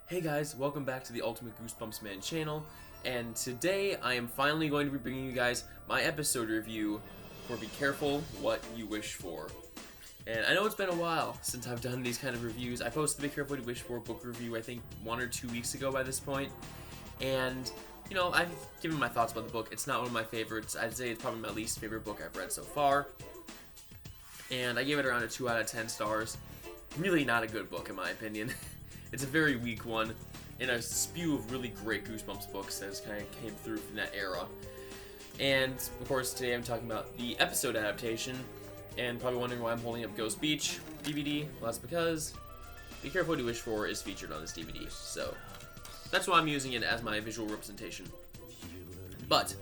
Hey guys, welcome back to the Ultimate Goosebumps Man channel, and today I am finally going to be bringing you guys my episode review for Be Careful What You Wish For. And I know it's been a while since I've done these kind of reviews. I posted the Be Careful What You Wish For book review I think 1 or 2 weeks ago by this point, and you know, I've given my thoughts about the book. It's not one of my favorites. I'd say it's probably my least favorite book I've read so far, and I gave it around a 2 out of 10 stars. Really not a good book in my opinion. It's a very weak one, and a spew of really great Goosebumps books that kind of came through from that era. And, of course, today I'm talking about the episode adaptation, and probably wondering why I'm holding up Ghost Beach DVD. Well, that's because Be Careful What You Wish For is featured on this DVD, so that's why I'm using it as my visual representation. But,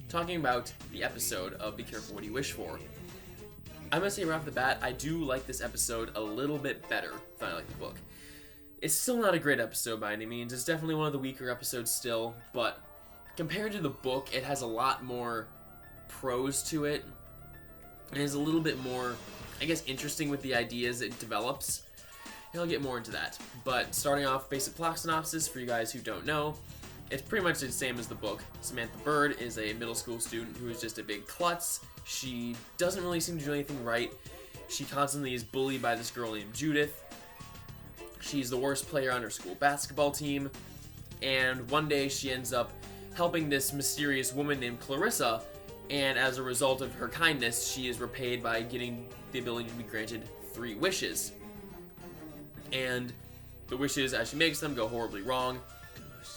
talking about the episode of Be Careful What You Wish For, I'm going to say right off the bat, I do like this episode a little bit better than I like the book. It's still not a great episode by any means. It's definitely one of the weaker episodes still, but compared to the book, it has a lot more prose to it, and is a little bit more, I guess, interesting with the ideas it develops. And I'll get more into that. But starting off, basic plot synopsis for you guys who don't know, it's pretty much the same as the book. Samantha Bird is a middle school student who is just a big klutz. She doesn't really seem to do anything right. She constantly is bullied by this girl named Judith. She's the worst player on her school basketball team, and one day she ends up helping this mysterious woman named Clarissa, and as a result of her kindness, she is repaid by getting the ability to be granted 3 wishes. And the wishes, as she makes them, go horribly wrong,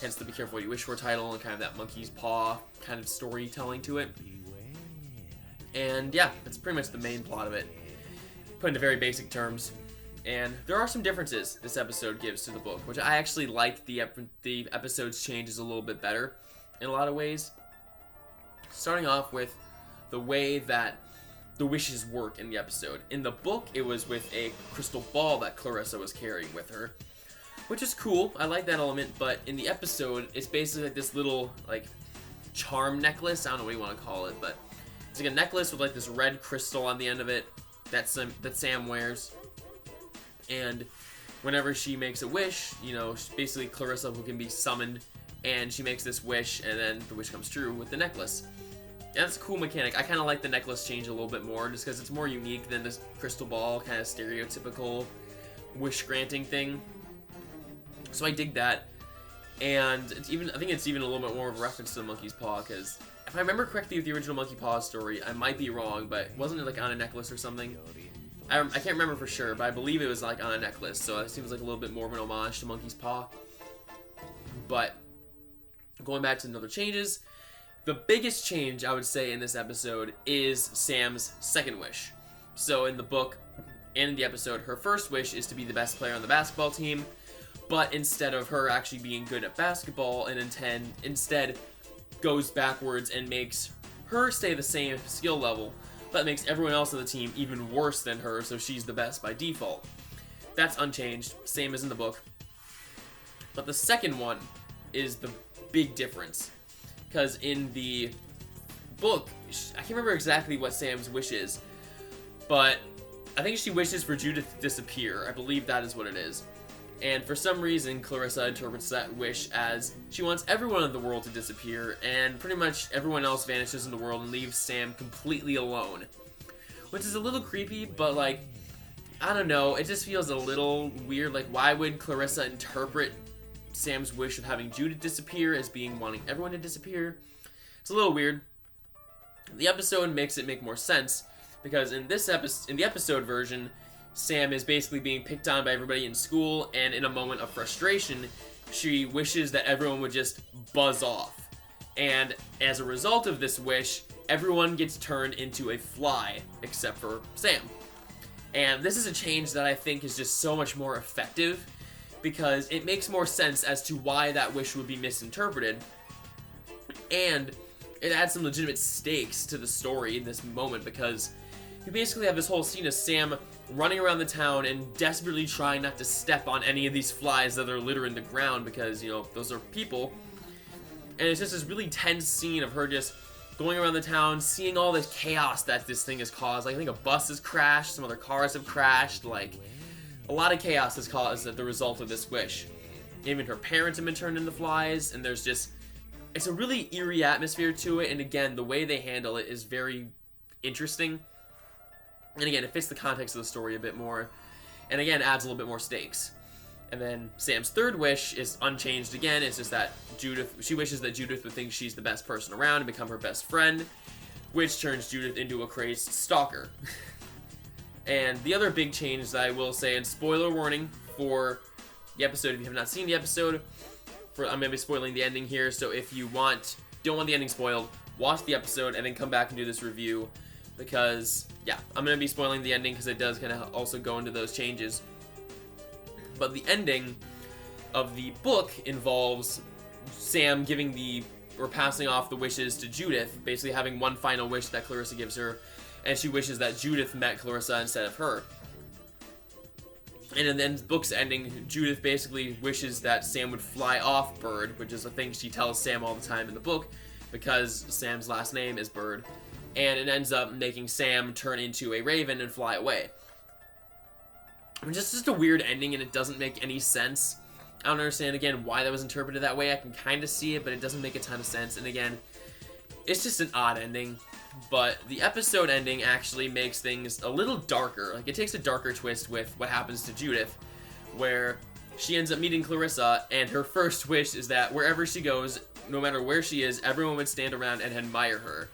hence the Be Careful What You Wish For title and kind of that monkey's paw kind of storytelling to it. And yeah, that's pretty much the main plot of it, put into very basic terms. And there are some differences this episode gives to the book, which I actually like the episode's changes a little bit better in a lot of ways. Starting off with the way that the wishes work in the episode. In the book, it was with a crystal ball that Clarissa was carrying with her, which is cool. I like that element, but in the episode, it's basically like this little, like, charm necklace. I don't know what you want to call it, but it's like a necklace with, like, this red crystal on the end of it that Sam wears. And whenever she makes a wish, you know, basically Clarissa who can be summoned, and she makes this wish, and then the wish comes true with the necklace. And that's a cool mechanic. I kind of like the necklace change a little bit more, just because it's more unique than this crystal ball kind of stereotypical wish granting thing. So I dig that, and I think it's even a little bit more of a reference to the monkey's paw, because if I remember correctly with the original Monkey Paw story, I might be wrong, but wasn't it like on a necklace or something? I can't remember for sure, but I believe it was like on a necklace, so it seems like a little bit more of an homage to Monkey's Paw. But going back to the other changes, the biggest change I would say in this episode is Sam's second wish. So in the book and in the episode, her first wish is to be the best player on the basketball team, but instead of her actually being good at basketball, and instead goes backwards and makes her stay the same skill level, but makes everyone else on the team even worse than her, so she's the best by default. That's unchanged, same as in the book. But the second one is the big difference, because in the book, I can't remember exactly what Sam's wish is, but I think she wishes for Judith to disappear. I believe that is what it is. And for some reason, Clarissa interprets that wish as she wants everyone in the world to disappear, and pretty much everyone else vanishes in the world and leaves Sam completely alone. Which is a little creepy, but like, I don't know, it just feels a little weird. Like, why would Clarissa interpret Sam's wish of having Judith disappear as being wanting everyone to disappear? It's a little weird. The episode makes it make more sense, because in the episode version, Sam is basically being picked on by everybody in school, and in a moment of frustration, she wishes that everyone would just buzz off. And as a result of this wish, everyone gets turned into a fly, except for Sam. And this is a change that I think is just so much more effective, because it makes more sense as to why that wish would be misinterpreted, and it adds some legitimate stakes to the story in this moment, because you basically have this whole scene of Sam running around the town and desperately trying not to step on any of these flies that are littering the ground, because, you know, those are people. And it's just this really tense scene of her just going around the town, seeing all this chaos that this thing has caused. Like, I think a bus has crashed, some other cars have crashed, like, a lot of chaos has caused as the result of this wish. Even her parents have been turned into flies, and there's just, it's a really eerie atmosphere to it, and again, the way they handle it is very interesting. And again, it fits the context of the story a bit more, and again, adds a little bit more stakes. And then Sam's third wish is unchanged again. It's just that she wishes that Judith would think she's the best person around and become her best friend, which turns Judith into a crazed stalker. And the other big change that I will say, and spoiler warning for the episode, if you have not seen the episode, I'm going to be spoiling the ending here, so if you don't want the ending spoiled, watch the episode and then come back and do this review, because, yeah, I'm going to be spoiling the ending because it does kind of also go into those changes. But the ending of the book involves Sam passing off the wishes to Judith, basically having one final wish that Clarissa gives her, and she wishes that Judith met Clarissa instead of her. And in the book's ending, Judith basically wishes that Sam would fly off Bird, which is a thing she tells Sam all the time in the book, because Sam's last name is Bird, and it ends up making Sam turn into a raven and fly away. It's just a weird ending, and it doesn't make any sense. I don't understand, again, why that was interpreted that way. I can kind of see it, but it doesn't make a ton of sense. And again, it's just an odd ending. But the episode ending actually makes things a little darker. Like, it takes a darker twist with what happens to Judith, where she ends up meeting Clarissa, and her first wish is that wherever she goes, no matter where she is, everyone would stand around and admire her.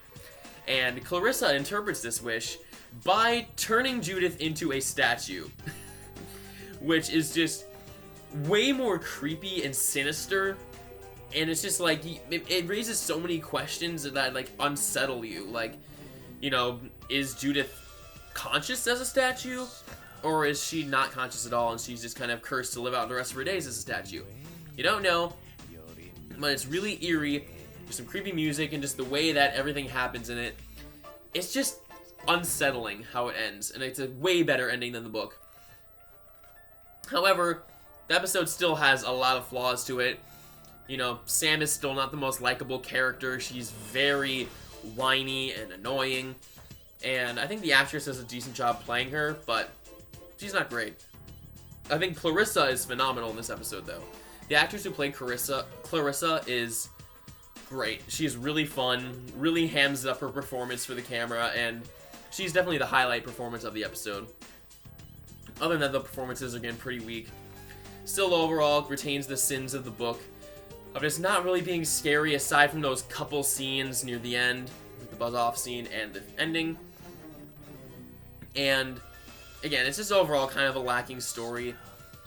And Clarissa interprets this wish by turning Judith into a statue. Which is just way more creepy and sinister, and it's just like, it raises so many questions that like unsettle you. Like, you know, is Judith conscious as a statue, or is she not conscious at all and she's just kind of cursed to live out the rest of her days as a statue? You don't know, but it's really eerie. There's some creepy music, and just the way that everything happens in it, it's just unsettling how it ends, and it's a way better ending than the book. However, the episode still has a lot of flaws to it. You know, Sam is still not the most likable character. She's very whiny and annoying. And I think the actress does a decent job playing her, but she's not great. I think Clarissa is phenomenal in this episode, though. The actress who played Clarissa is great. She's really fun, really hams up her performance for the camera, and she's definitely the highlight performance of the episode. Other than that, the performances are again pretty weak. Still, overall, retains the sins of the book of just not really being scary, aside from those couple scenes near the end, the buzz-off scene and the ending. And again, it's just overall kind of a lacking story.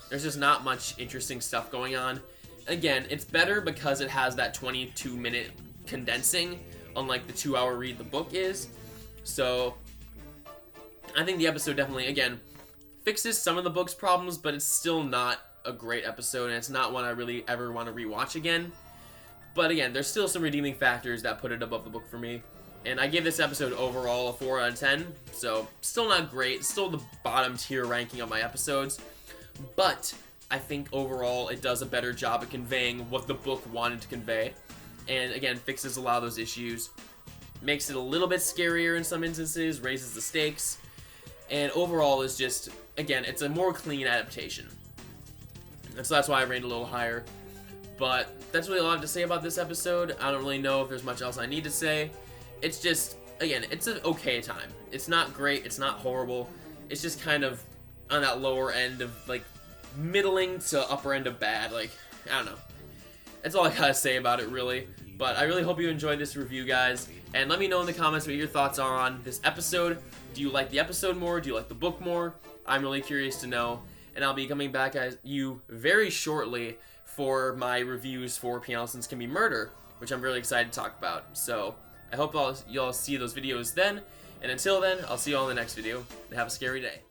There's just not much interesting stuff going on. Again, it's better because it has that 22-minute condensing, unlike the 2-hour read the book is. So, I think the episode definitely, again, fixes some of the book's problems, but it's still not a great episode, and it's not one I really ever want to rewatch again. But again, there's still some redeeming factors that put it above the book for me. And I gave this episode overall a 4 out of 10, so still not great, still the bottom tier ranking of my episodes. But I think overall it does a better job at conveying what the book wanted to convey. And again, fixes a lot of those issues. Makes it a little bit scarier in some instances, raises the stakes. And overall is just, again, it's a more clean adaptation. And so that's why I rated a little higher. But that's really all I have to say about this episode. I don't really know if there's much else I need to say. It's just, again, it's an okay time. It's not great, it's not horrible. It's just kind of on that lower end of, like, middling to upper end of bad. Like, I don't know. That's all I gotta say about it, really. But I really hope you enjoyed this review, guys. And let me know in the comments what your thoughts are on this episode. Do you like the episode more? Do you like the book more? I'm really curious to know. And I'll be coming back at you very shortly for my reviews for Piano Lessons Can Be Murder, which I'm really excited to talk about. So I hope you all see those videos then. And until then, I'll see you all in the next video. And have a scary day.